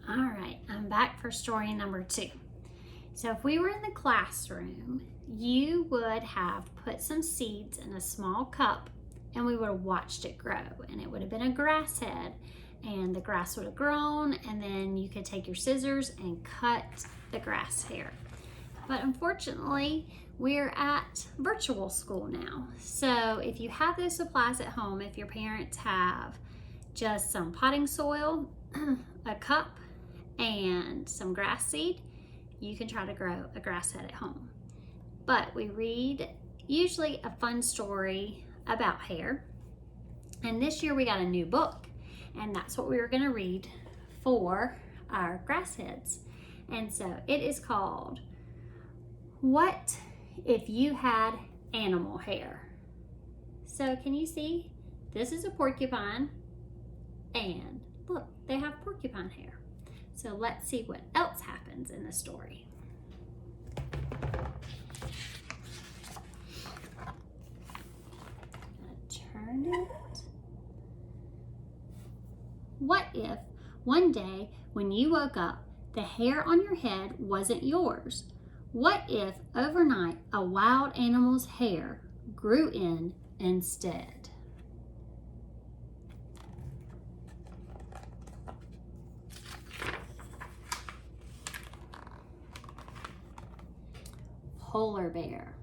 All right, I'm back for story number 2. So if we were in the classroom, you would have put some seeds in a small cup and we would have watched it grow, and it would have been a grass head, and the grass would have grown, and then you could take your scissors and cut the grass hair. But unfortunately, we're at virtual school now. So if you have those supplies at home, if your parents have just some potting soil, a cup, and some grass seed, you can try to grow a grass head at home. But we read usually a fun story about hair. And this year we got a new book, and that's what we were going to read for our grass heads. And so it is called What If You Had Animal Hair? So can you see? This is a porcupine, and look, they have porcupine hair. So let's see what else happens in the story. Turn it. What if one day when you woke up, the hair on your head wasn't yours? What if overnight a wild animal's hair grew in instead? Polar bear.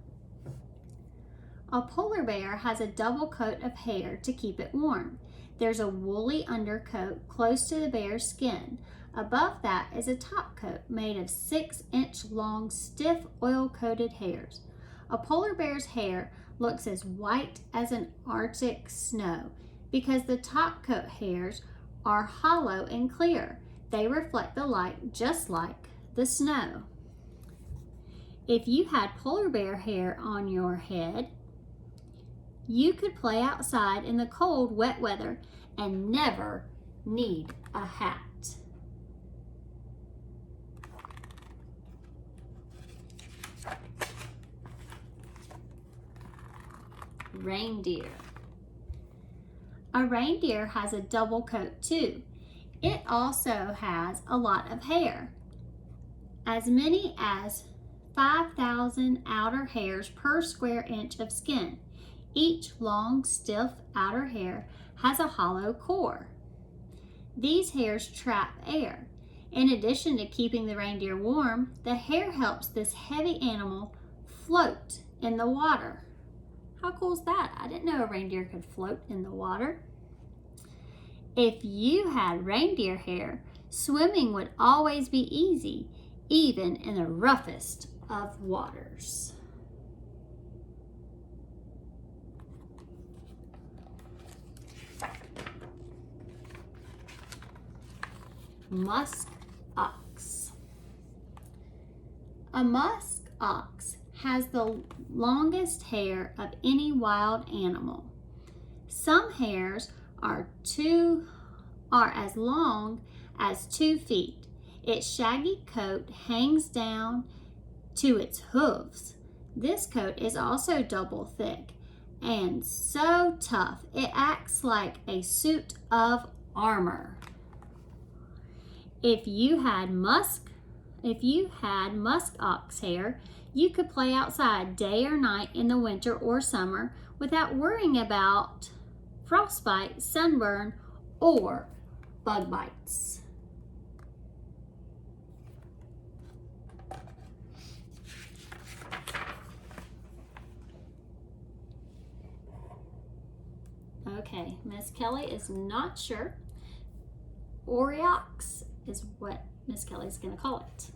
A polar bear has a double coat of hair to keep it warm. There's a woolly undercoat close to the bear's skin. Above that is a top coat made of 6-inch long, stiff, oil-coated hairs. A polar bear's hair looks as white as an Arctic snow because the top coat hairs are hollow and clear. They reflect the light just like the snow. If you had polar bear hair on your head, you could play outside in the cold, wet weather and never need a hat. Reindeer. A reindeer has a double coat too. It also has a lot of hair, as many as 5,000 outer hairs per square inch of skin. Each long, stiff outer hair has a hollow core. These hairs trap air. In addition to keeping the reindeer warm, the hair helps this heavy animal float in the water. How cool is that? I didn't know a reindeer could float in the water. If you had reindeer hair, swimming would always be easy, even in the roughest of waters. Musk ox. A musk ox has the longest hair of any wild animal. Some hairs are as long as 2 feet. Its shaggy coat hangs down to its hooves. This coat is also double thick and so tough it acts like a suit of armor. If you had musk ox hair, you could play outside day or night in the winter or summer without worrying about frostbite, sunburn, or bug bites. Okay, Miss Kelly is not sure. Aurochs is what Miss Kelly's going to call it.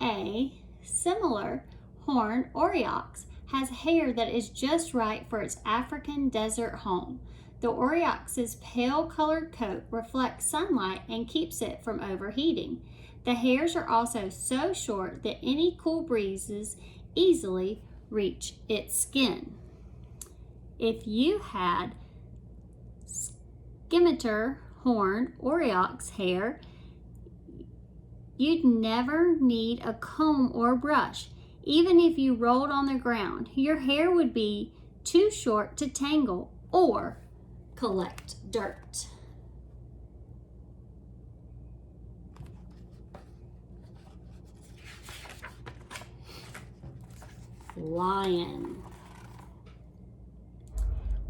A similar horned aurochs has hair that is just right for its African desert home. The aurochs's pale colored coat reflects sunlight and keeps it from overheating. The hairs are also so short that any cool breezes easily reach its skin. If you had scimitar horned aurochs hair, you'd never need a comb or brush. Even if you rolled on the ground, your hair would be too short to tangle or collect dirt. lion.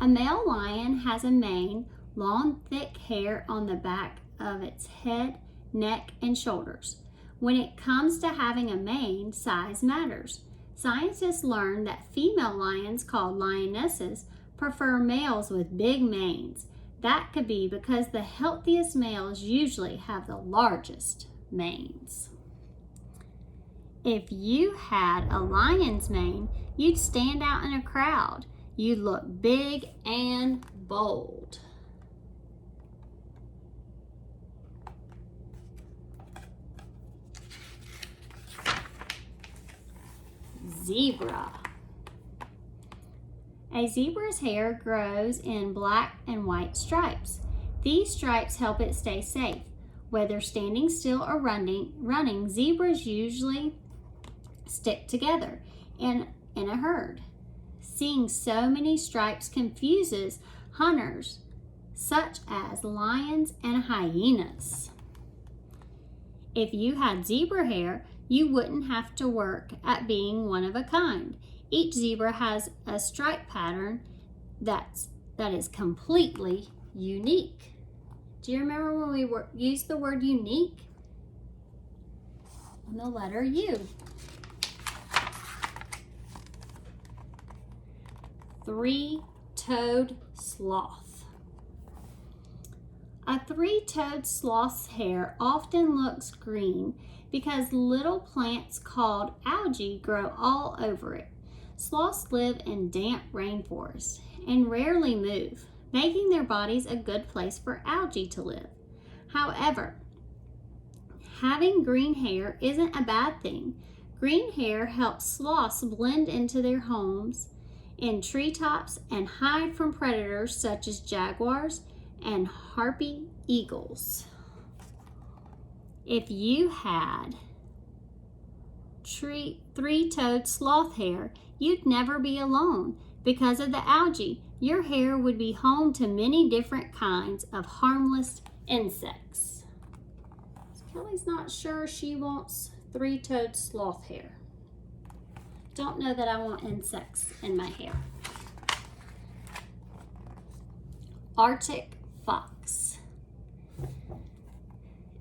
A male lion has a mane, long, thick hair on the back of its head, neck, and shoulders. When it comes to having a mane, size matters. Scientists learned that female lions, called lionesses, prefer males with big manes. That could be because the healthiest males usually have the largest manes. If you had a lion's mane, you'd stand out in a crowd. You'd look big and bold. Zebra. A zebra's hair grows in black and white stripes. These stripes help it stay safe. Whether standing still or running, zebras usually stick together in a herd. Seeing so many stripes confuses hunters, such as lions and hyenas. If you had zebra hair, you wouldn't have to work at being one of a kind. Each zebra has a stripe pattern that is completely unique. Do you remember when we used the word unique? On the letter U. Three-toed sloth. A three-toed sloth's hair often looks green because little plants called algae grow all over it. Sloths live in damp rainforests and rarely move, making their bodies a good place for algae to live. However, having green hair isn't a bad thing. Green hair helps sloths blend into their homes in treetops and hide from predators such as jaguars and harpy eagles. If you had three-toed sloth hair, you'd never be alone. Because of the algae, your hair would be home to many different kinds of harmless insects. Kelly's not sure she wants three-toed sloth hair. Don't know that I want insects in my hair. Arctic fox.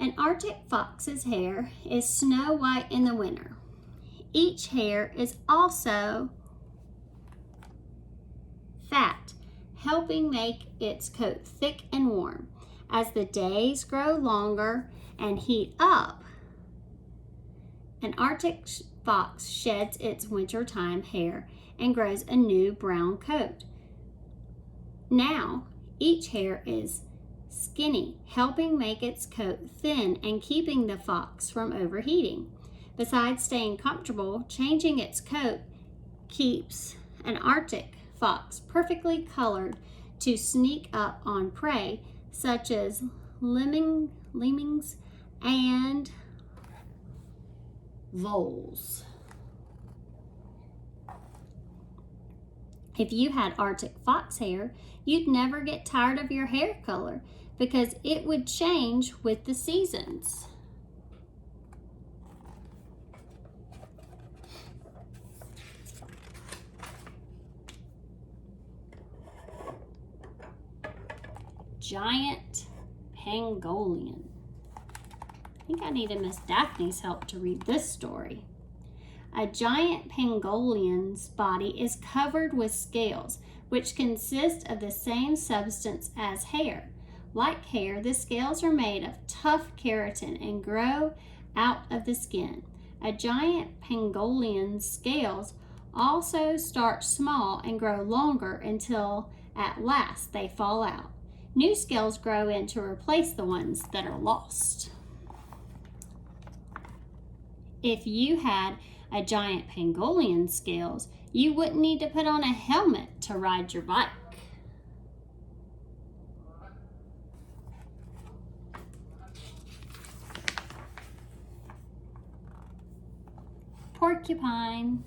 An Arctic fox's hair is snow white in the winter. Each hair is also fat, helping make its coat thick and warm. As the days grow longer and heat up, an Arctic fox sheds its wintertime hair and grows a new brown coat. Now, each hair is skinny, helping make its coat thin and keeping the fox from overheating. Besides staying comfortable, changing its coat keeps an Arctic fox perfectly colored to sneak up on prey such as lemmings and voles. If you had Arctic fox hair, you'd never get tired of your hair color because it would change with the seasons. Giant pangolin. I think I needed Miss Daphne's help to read this story. A giant pangolin's body is covered with scales, which consist of the same substance as hair. Like hair, the scales are made of tough keratin and grow out of the skin. A giant pangolin's scales also start small and grow longer until at last they fall out. New scales grow in to replace the ones that are lost. If you had a giant pangolin's scales, you wouldn't need to put on a helmet to ride your bike. Porcupine.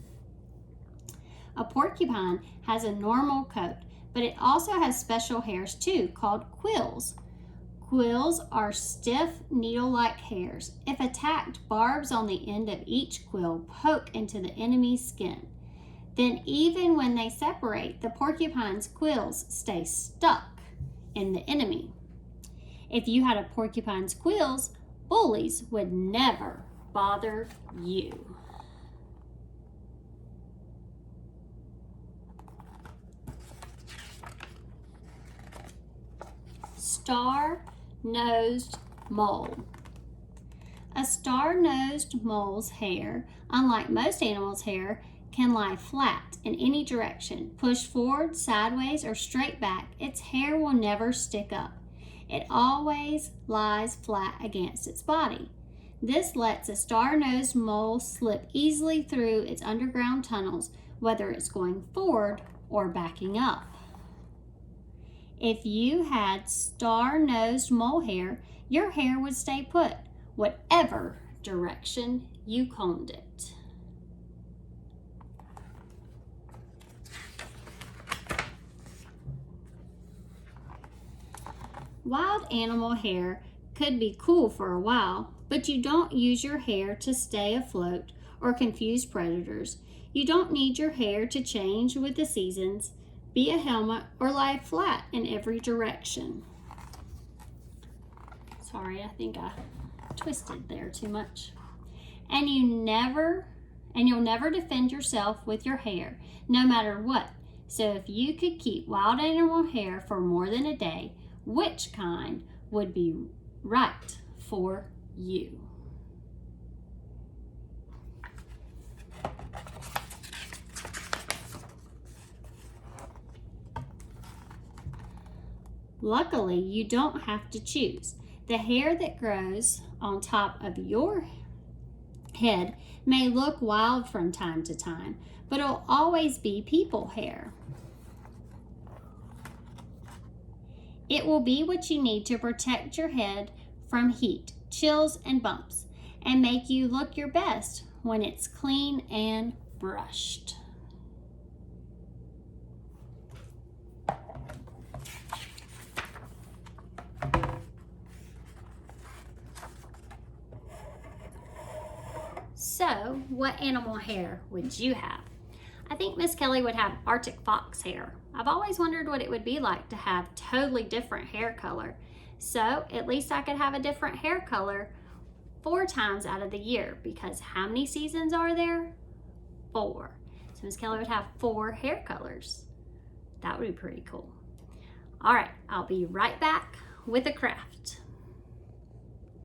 A porcupine has a normal coat, but it also has special hairs too, called quills. Quills are stiff, needle-like hairs. If attacked, barbs on the end of each quill poke into the enemy's skin. then even when they separate, the porcupine's quills stay stuck in the enemy. If you had a porcupine's quills, bullies would never bother you. Star-nosed mole. A star-nosed mole's hair, unlike most animals' hair, can lie flat in any direction. Pushed forward, sideways, or straight back, its hair will never stick up. It always lies flat against its body. This lets a star-nosed mole slip easily through its underground tunnels, whether it's going forward or backing up. If you had star-nosed mole hair, your hair would stay put, whatever direction you combed it. Wild animal hair could be cool for a while, but you don't use your hair to stay afloat or confuse predators. You don't need your hair to change with the seasons, be a helmet, or lie flat in every direction. Sorry, I think I twisted there too much. And you'll never defend yourself with your hair, no matter what. So if you could keep wild animal hair for more than a day, which kind would be right for you? Luckily, you don't have to choose. The hair that grows on top of your head may look wild from time to time, but it'll always be people hair. It will be what you need to protect your head from heat, chills, and bumps, and make you look your best when it's clean and brushed. So, what animal hair would you have? I think Miss Kelly would have Arctic fox hair. I've always wondered what it would be like to have totally different hair color. So, at least I could have a different hair color 4 times out of the year, because how many seasons are there? 4. So Miss Kelly would have 4 hair colors. That would be pretty cool. All right, I'll be right back with a craft.